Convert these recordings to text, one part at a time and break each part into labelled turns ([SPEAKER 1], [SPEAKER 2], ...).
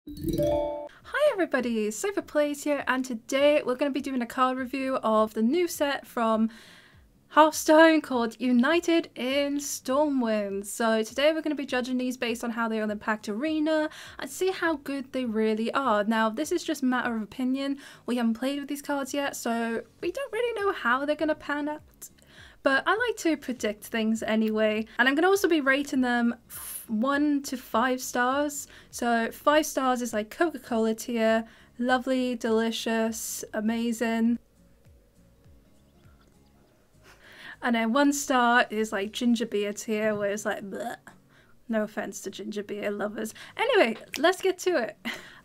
[SPEAKER 1] Hi everybody, SofaPlays here, and today we're going to be doing a card review of the new set from Hearthstone called United in Stormwind. So today we're going to be judging these based on how they will impact Arena and see how good they really are. Now this is just a matter of opinion. We haven't played with these cards yet, so we don't really know how they're going to pan out. But I like to predict things anyway, and I'm going to also be rating them 1 to 5 stars. So 5 stars is like Coca-Cola tier, lovely, delicious, amazing. And then 1 star is like ginger beer tier, where it's like bleh. No offense to ginger beer lovers. Anyway, let's get to it.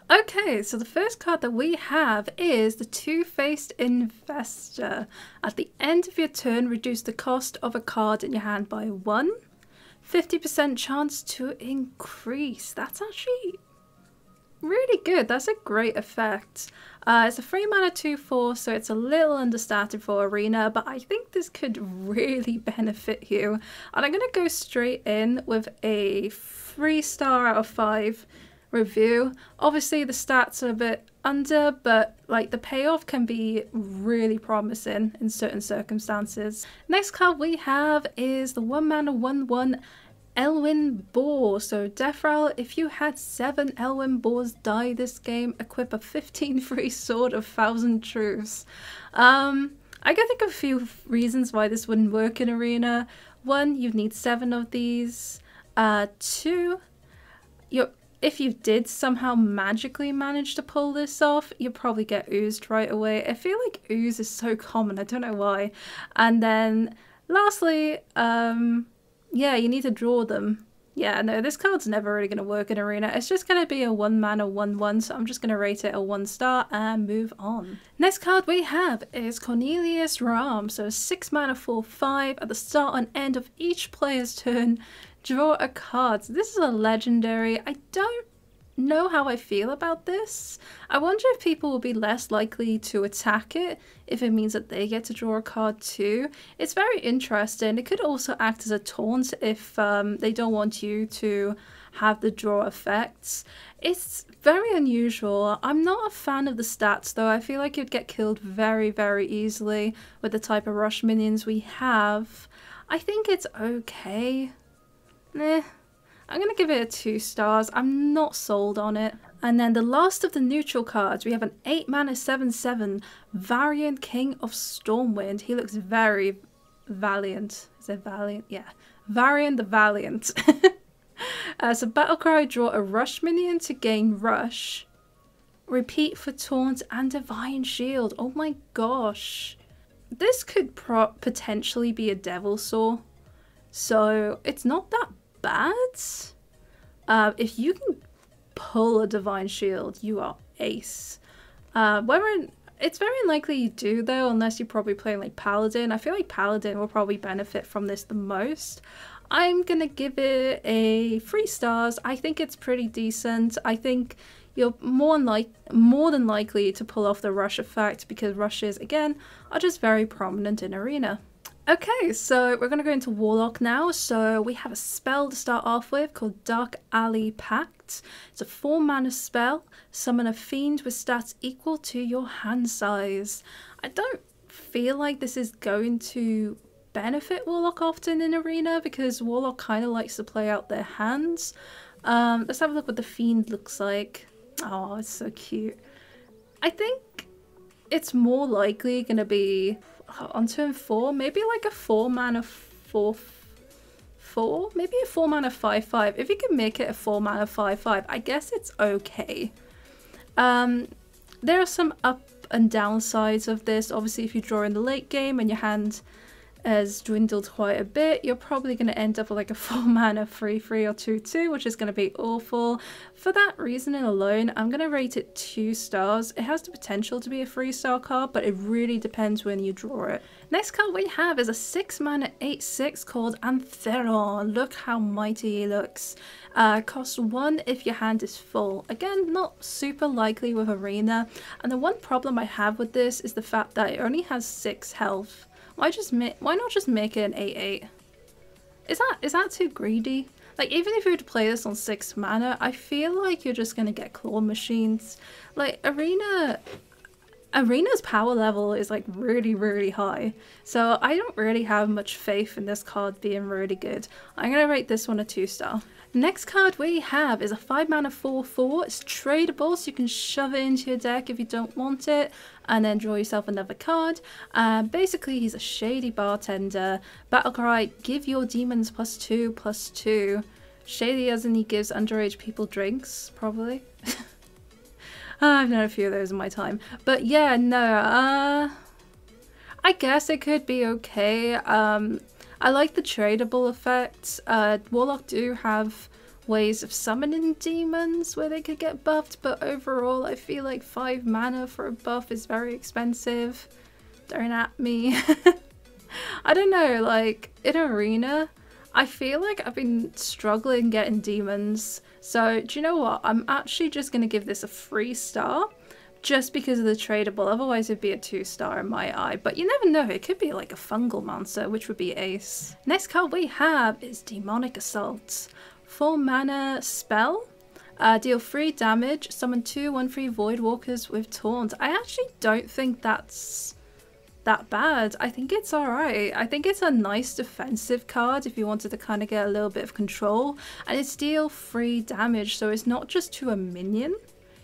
[SPEAKER 1] Okay, so the first card that we have is the Two-Faced Investor. At the end of your turn, reduce the cost of a card in your hand by 1. 50% chance to increase. That's actually really good. That's a great effect. It's a 3 mana 2/4, so it's a little understated for Arena, but I think this could really benefit you. And I'm going to go straight in with a 3 star out of 5 review. Obviously the stats are a bit under, but like the payoff can be really promising in certain circumstances. Next card we have is the 1 mana 1/1 Elwyn Boar. So Deathrattle, if you had 7 Elwyn Boars die this game, equip a 15 free Sword of Thousand Truths. I can think of a few reasons why this wouldn't work in Arena. 1, you'd need 7 of these. 2, if you did somehow magically manage to pull this off, you'd probably get oozed right away. I feel like ooze is so common, I don't know why. And then lastly, yeah, you need to draw them. Yeah, no, this card's never really going to work in Arena. It's just going to be a 1 mana 1/1, so I'm just going to rate it a 1 star and move on. Next card we have is Cornelius Ram. So 6 mana 4/5. At the start and end of each player's turn, draw a card. So this is a legendary. I don't know how I feel about this. I wonder if people will be less likely to attack it if it means that they get to draw a card too. It's very interesting. It could also act as a taunt if they don't want you to have the draw effects. It's very unusual. I'm not a fan of the stats though. I feel like you'd get killed very, very easily with the type of rush minions we have. I think it's okay. I'm going to give it a 2 stars. I'm not sold on it. And then the last of the neutral cards, we have an 8 mana 7/7 Varian King of Stormwind. He looks very valiant. Is it valiant? Yeah. Varian the Valiant. So Battlecry, draw a rush minion to gain rush. Repeat for taunt and Divine Shield. Oh my gosh. This could potentially be a Devil Saw. So it's not that bad. If you can pull a Divine Shield, you are ace. It's very unlikely you do though, unless you're probably playing like Paladin. I feel like Paladin will probably benefit from this the most. I'm gonna give it a 3 stars. I think it's pretty decent. I think you're more than likely to pull off the rush effect because rushes, again, are just very prominent in Arena. Okay, so we're going to go into Warlock now. So we have a spell to start off with called Dark Alley Pact. It's a 4 mana spell. Summon a fiend with stats equal to your hand size. I don't feel like this is going to benefit Warlock often in Arena because Warlock kind of likes to play out their hands. Let's have a look what the fiend looks like. Oh, it's so cute. I think it's more likely going to be on turn 4, maybe like a 4 mana 4/4, maybe a 4 mana 5/5. If you can make it a 4 mana 5/5, I guess it's okay. There are some up and down sides of this. Obviously, if you draw in the late game and your hand has dwindled quite a bit, you're probably going to end up with like a 4 mana 3/3 or 2/2, which is going to be awful. For that reasoning alone, I'm going to rate it 2 stars. It has the potential to be a 3-star card, but it really depends when you draw it. Next card we have is a 6 mana 8/6 called Antheron. Look how mighty he looks. Cost 1 if your hand is full. Again, not super likely with Arena. And the one problem I have with this is the fact that it only has 6 health. Why not just make it an 8/8? Is that too greedy? Like, even if you were to play this on 6 mana, I feel like you're just gonna get claw machines. Like, Arena's power level is like really, really high. So I don't really have much faith in this card being really good. I'm gonna rate this one a 2-star. Next card we have is a 5 mana 4/4. It's tradable, so you can shove it into your deck if you don't want it, and then draw yourself another card. Basically, he's a shady bartender. Battlecry, give your demons +2/+2. Shady as in he gives underage people drinks, probably. I've known a few of those in my time. But yeah, no, I guess it could be okay. I like the tradable effects. Warlock do have ways of summoning demons where they could get buffed, but overall I feel like 5 mana for a buff is very expensive. Don't at me. I don't know, like in Arena, I feel like I've been struggling getting demons. So do you know what? I'm actually just going to give this a 3-star. Just because of the tradable, otherwise it'd be a 2-star in my eye. But you never know, it could be like a fungal monster, which would be ace. Next card we have is Demonic Assault. 4 mana spell, deal 3 damage, summon 2 1/3 Voidwalkers with Taunt. I actually don't think that's that bad. I think it's alright. I think it's a nice defensive card if you wanted to kind of get a little bit of control. And it's deal 3 damage, so it's not just to a minion.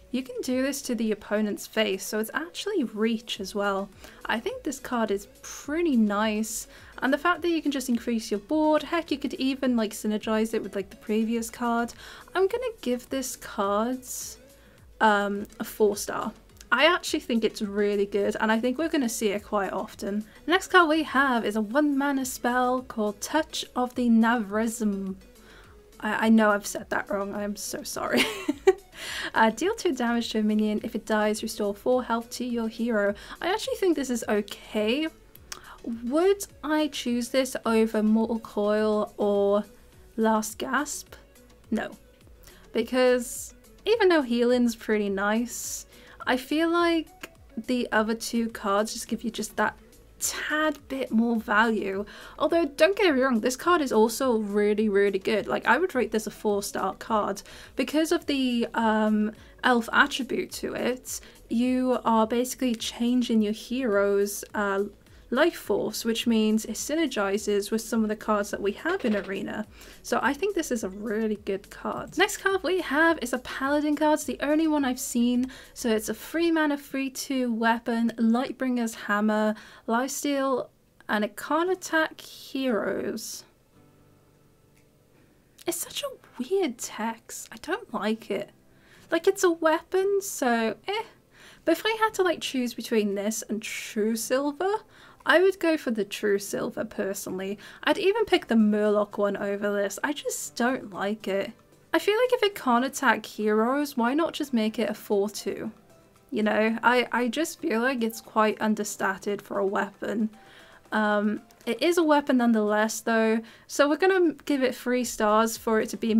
[SPEAKER 1] You can do this to the opponent's face, so it's actually reach as well. I think this card is pretty nice, and the fact that you can just increase your board, heck, you could even like synergize it with like the previous card. I'm gonna give this card a 4-star. I actually think it's really good, and I think we're gonna see it quite often. The next card we have is a 1 mana spell called Touch of the Navresm. I know I've said that wrong, I am so sorry. Deal 2 damage to a minion. If it dies, restore 4 health to your hero. I actually think this is okay. Would I choose this over Mortal Coil or Last Gasp? No. Because even though healing's pretty nice, I feel like the other 2 cards just give you just that tad bit more value. Although don't get me wrong, this card is also really, really good. Like, I would rate this a 4-star card because of the elf attribute to it. You are basically changing your hero's life force, which means it synergizes with some of the cards that we have in Arena. So I think this is a really good card. Next card we have is a Paladin card. It's the only one I've seen. So it's a 3 mana 3/2 weapon, Lightbringer's Hammer, Lifesteal, and it can't attack heroes. It's such a weird text. I don't like it. Like, it's a weapon, so eh. But if I had to like choose between this and True Silver, I would go for the True Silver personally. I'd even pick the Murloc one over this. I just don't like it. I feel like if it can't attack heroes, why not just make it a 4/2? You know, I just feel like it's quite understated for a weapon. It is a weapon nonetheless though, so we're gonna give it 3 stars for it to be,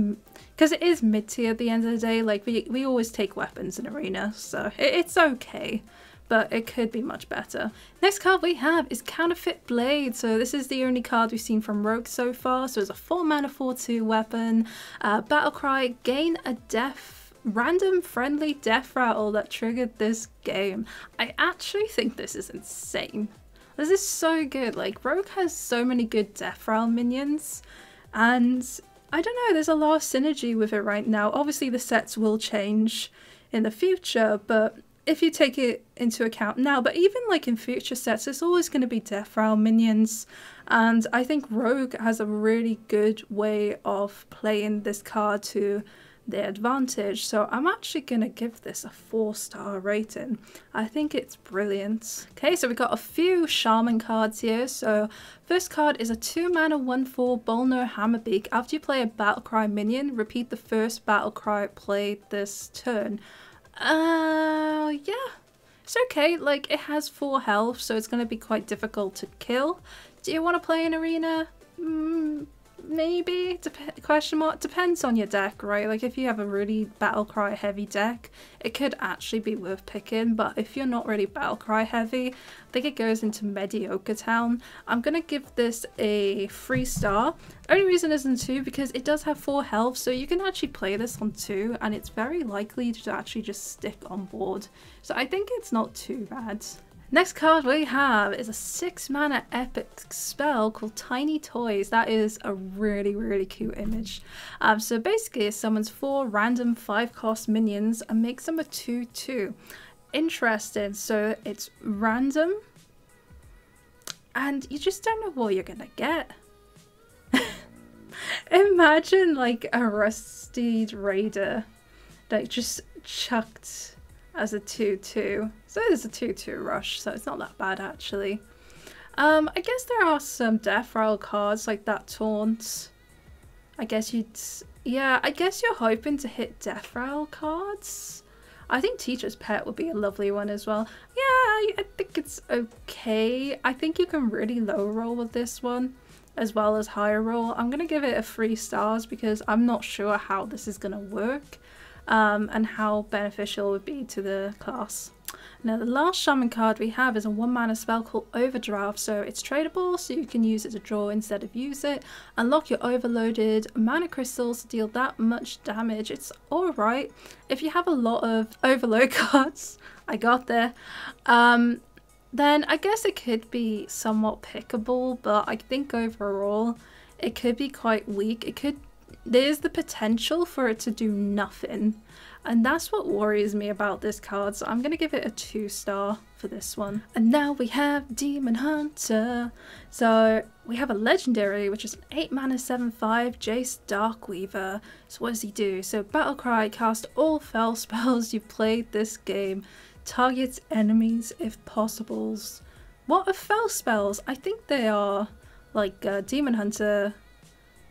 [SPEAKER 1] because it is mid-tier at the end of the day. Like, we always take weapons in Arena, so it's okay, but it could be much better. Next card we have is Counterfeit Blade. So this is the only card we've seen from Rogue so far. So it's a 4 mana 4/2 weapon, Battlecry, gain a random friendly death rattle that triggered this game. I actually think this is insane. This is so good. Like, Rogue has so many good death rattle minions, and I don't know, there's a lot of synergy with it right now. Obviously the sets will change in the future, but if you take it into account now, but even like in future sets, there's always going to be death rattle minions, and I think Rogue has a really good way of playing this card to their advantage. So I'm actually going to give this a 4-star rating. I think it's brilliant. Okay, so we've got a few Shaman cards here. So first card is a 2 mana 1/4 Bolner Hammerbeak. After you play a Battlecry minion, repeat the first Battlecry played this turn. Yeah, it's okay. Like, it has 4 health, so it's going to be quite difficult to kill. Do you want to play in Arena? maybe, question mark, depends on your deck, right? Like if you have a really Battlecry heavy deck, it could actually be worth picking, but if you're not really Battlecry heavy, I think it goes into mediocre town. I'm gonna give this a 3-star. Only reason isn't 2 because it does have 4 health, so you can actually play this on 2 and it's very likely to actually just stick on board. So I think it's not too bad. Next card we have is a 6-mana epic spell called Tiny Toys. That is a really cute image. So basically it summons 4 random 5-cost minions and makes them a 2/2. Interesting. So it's random and you just don't know what you're gonna get. Imagine like a Rusted Raider like just chucked as a 2/2. So it is a 2/2 rush, so it's not that bad actually. I guess there are some death rattle cards like that taunt. I guess I guess you're hoping to hit death rattle cards. I think Teacher's Pet would be a lovely one as well. Yeah, I think it's okay. I think you can really low roll with this one as well as higher roll. I'm gonna give it a 3 stars because I'm not sure how this is gonna work. And how beneficial it would be to the class. Now the last shaman card we have is a 1-mana spell called Overdraft, so it's tradable, so you can use it to draw instead of use it. Unlock your overloaded mana crystals to deal that much damage. It's alright. If you have a lot of overload cards, I got there, then I guess it could be somewhat pickable, but I think overall it could be quite weak. There's the potential for it to do nothing, and that's what worries me about this card, so I'm going to give it a 2-star for this one. And now we have Demon Hunter. So we have a legendary, which is an 8-mana 7/5 Jace Darkweaver. So what does he do? So Battlecry, cast all fell spells you've played this game. Targets enemies if possible. What are fell spells? I think they are like Demon Hunter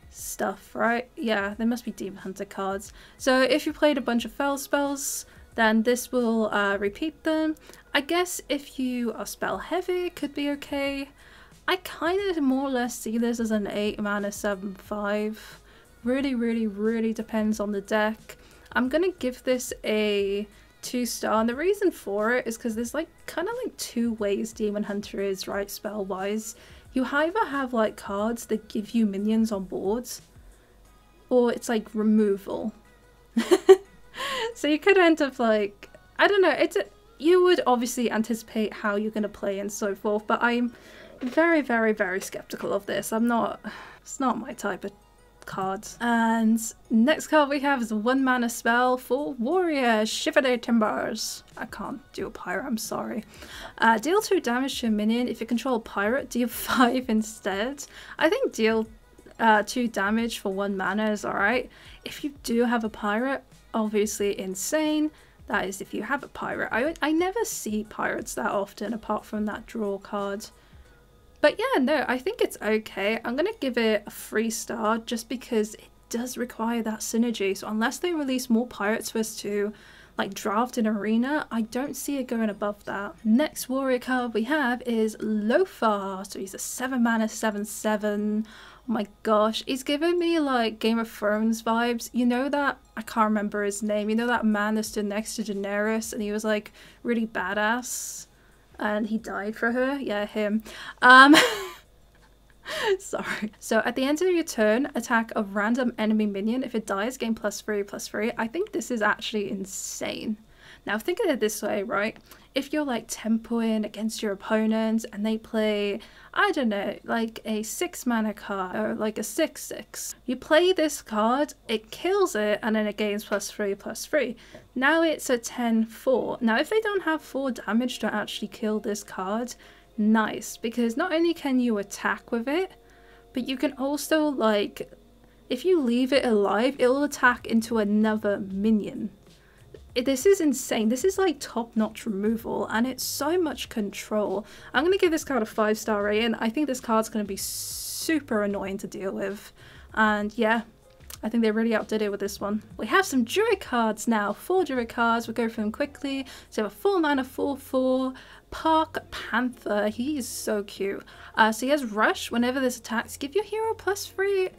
[SPEAKER 1] stuff, right? Yeah, there must be Demon Hunter cards. So if you played a bunch of fell spells, then this will repeat them. I guess if you are spell heavy, it could be okay. I kind of more or less see this as an 8-mana 7/5. Really depends on the deck. I'm gonna give this a 2-star, and the reason for it is because there's like kind of like 2 ways Demon Hunter is, right, spell wise. You either have like cards that give you minions on boards, or it's like removal. So you could end up like, I don't know, you would obviously anticipate how you're going to play and so forth, but I'm very skeptical of this. It's not my type of cards. And next card we have is a 1-mana spell for Warrior, Shiver Their Timbers. I can't do a pirate, I'm sorry. Deal 2 damage to a minion. If you control a pirate, deal 5 instead. I think deal 2 damage for 1 mana is alright. If you do have a pirate, obviously insane. That is if you have a pirate. I never see pirates that often apart from that draw card. But yeah, no, I think it's okay. I'm going to give it a 3-star just because it does require that synergy. So unless they release more pirates for us to like draft in Arena, I don't see it going above that. Next warrior card we have is Lothar. So he's a 7-mana 7/7. Oh my gosh, he's giving me like Game of Thrones vibes. You know that, I can't remember his name, you know that man that stood next to Daenerys and he was like really badass? And he died for her? Yeah, him. Sorry. So at the end of your turn, attack a random enemy minion. If it dies, gain +3/+3. I think this is actually insane. Now think of it this way, right? If you're like tempoing against your opponent and they play, I don't know, like a 6-mana card or like a 6/6. You play this card, it kills it, and then it gains +3/+3. Now it's a 10/4. Now if they don't have 4 damage to actually kill this card, nice, because not only can you attack with it, but you can also like, if you leave it alive, it'll attack into another minion. This is insane. This is like top-notch removal, and it's so much control. I'm going to give this card a 5-star rating. I think this card's going to be super annoying to deal with. And yeah, I think they really outdid it with this one. We have some Druid cards now. 4 Druid cards. We'll go through them quickly. So a 4-mana 4/4 Park Panther. He is so cute. So he has Rush. Whenever this attacks, give your hero +3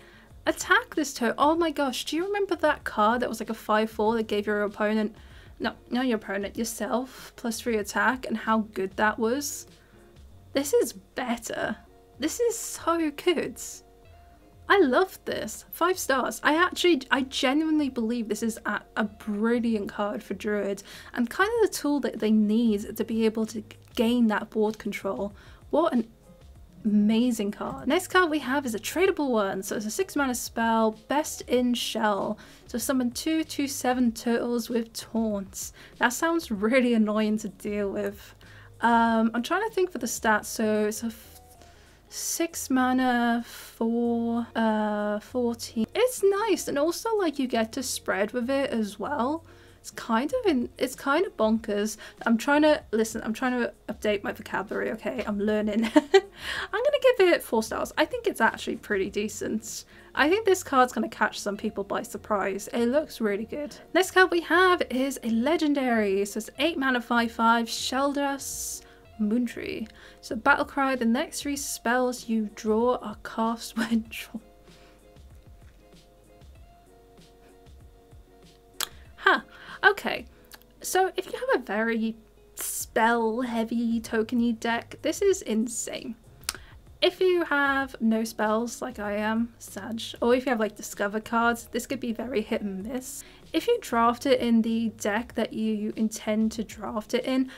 [SPEAKER 1] Attack this turn. Oh my gosh, do you remember that card that was like a 5/4 that gave your opponent, no, not your opponent, yourself, +3 attack, and how good that was? This is better. This is so good. I love this. 5 stars. I genuinely believe this is a brilliant card for Druid and kind of the tool that they need to be able to gain that board control. What an amazing card. Next card we have is a tradable one. So it's a 6 mana spell, Best in Shell. So summon 2/2/7 turtles with taunts. That sounds really annoying to deal with. I'm trying to think for the stats. So it's a 6 mana for 14. It's nice, and also like you get to spread with it as well. It's kind of bonkers. I'm trying to update my vocabulary, okay? I'm learning. I'm gonna give it 4 stars. I think it's actually pretty decent. I think this card's gonna catch some people by surprise. It looks really good. Next card we have is a legendary. So it's 8 mana 5/5 Sheldras Moontree. So battle cry, the next 3 spells you draw are cast when drawn. Huh. Okay. So if you have a very spell heavy tokeny deck, this is insane. If you have no spells like I am, Sag, or if you have like discover cards, this could be very hit and miss. If you draft it in the deck that you intend to draft it in,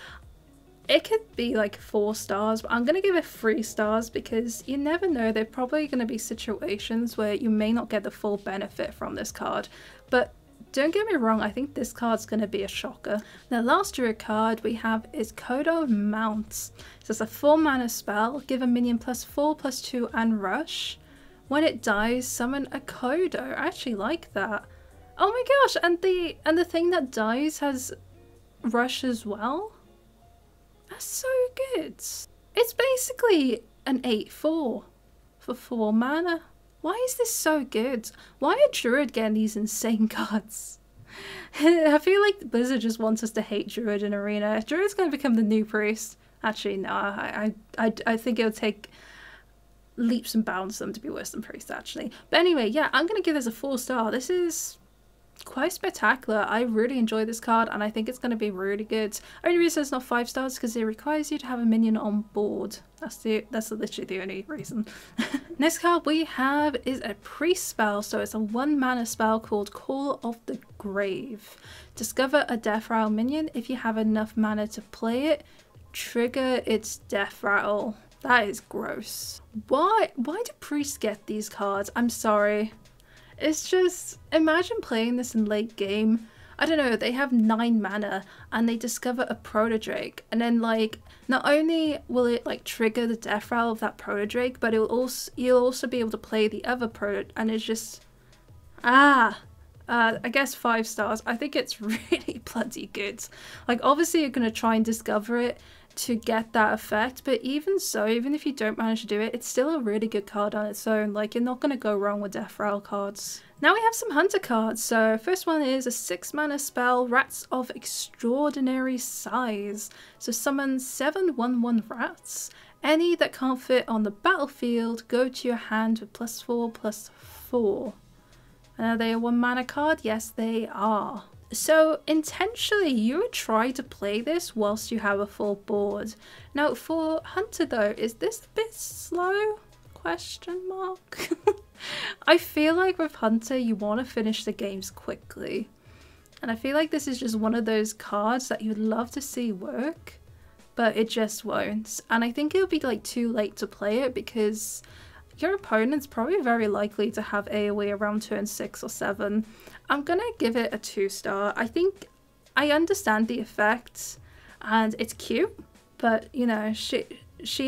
[SPEAKER 1] it could be like 4 stars, but I'm going to give it 3 stars because you never know. There are probably going to be situations where you may not get the full benefit from this card. But don't get me wrong, I think this card's going to be a shocker. The last Druid card we have is Kodo Mounts. So it's a 4 mana spell, give a minion +4/+2 and rush. When it dies, summon a Kodo. I actually like that. Oh my gosh, and the thing that dies has rush as well? That's so good. It's basically an 8/4 for 4 mana. Why is this so good? Why are Druid getting these insane cards? I feel like Blizzard just wants us to hate Druid in Arena. Druid's going to become the new priest. Actually, no, I think it'll take leaps and bounds for them to be worse than priest, actually. But anyway, yeah, I'm going to give this a 4 star. This is quite spectacular. I really enjoy this card and I think it's going to be really good. Only reason it's not 5 stars because it requires you to have a minion on board. That's literally the only reason. Next card we have is a priest spell. So it's a 1 mana spell called Call of the Grave. Discover a death rattle minion. If you have enough mana to play it, trigger its death rattle. That is gross. Why do priests get these cards? I'm sorry. It's just, imagine playing this in late game. I don't know, they have 9 mana and they discover a Protodrake, and then like not only will it like trigger the death rattle of that Protodrake, but you'll also be able to play the other Proto, and it's just I guess 5 stars. I think it's really bloody good. Like obviously you're gonna try and discover it to get that effect, but even so, even if you don't manage to do it, it's still a really good card on its own. Like you're not going to go wrong with death rattle cards. Now we have some hunter cards. So first one is a 6 mana spell, Rats of Extraordinary Size. So summon 7 1/1 rats. Any that can't fit on the battlefield go to your hand with +4/+4. And are they a 1 mana card? Yes, they are. So intentionally you would try to play this whilst you have a full board. Now for Hunter though, is this a bit slow? Question mark. I feel like with Hunter you want to finish the games quickly. And I feel like this is just one of those cards that you'd love to see work, but it just won't. And I think it'll be like too late to play it because your opponent's probably very likely to have AoE around turn 6 or 7. I'm gonna give it a 2 star. I think I understand the effect and it's cute, but you know, she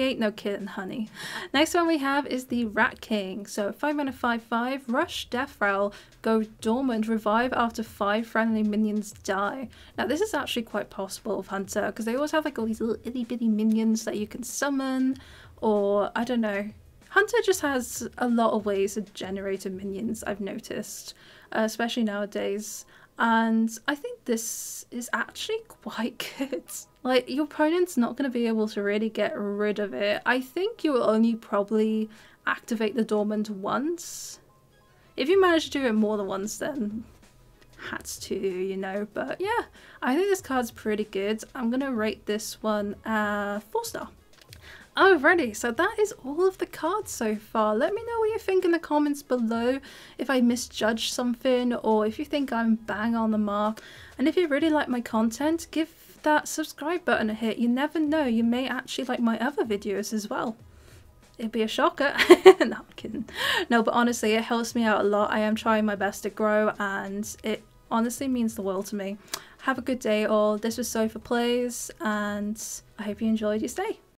[SPEAKER 1] ain't no kitten, honey. Next one we have is the Rat King. So 5 mana 5/5, rush, death rattle, go dormant, revive after 5 friendly minions die. Now this is actually quite possible with Hunter because they always have like all these little itty bitty minions that you can summon, or I don't know. Hunter just has a lot of ways of generating minions, I've noticed, especially nowadays. And I think this is actually quite good. Like, your opponent's not going to be able to really get rid of it. I think you'll only probably activate the dormant once. If you manage to do it more than once, then hats to you, you know. But yeah, I think this card's pretty good. I'm gonna rate this one 4-star. Alrighty, so that is all of the cards so far. Let me know what you think in the comments below, if I misjudged something or if you think I'm bang on the mark. And if you really like my content, give that subscribe button a hit. You never know, you may actually like my other videos as well. It'd be a shocker. No, I'm kidding. No, but honestly, it helps me out a lot. I am trying my best to grow and it honestly means the world to me. Have a good day all. This was Sofa Plays and I hope you enjoyed your stay.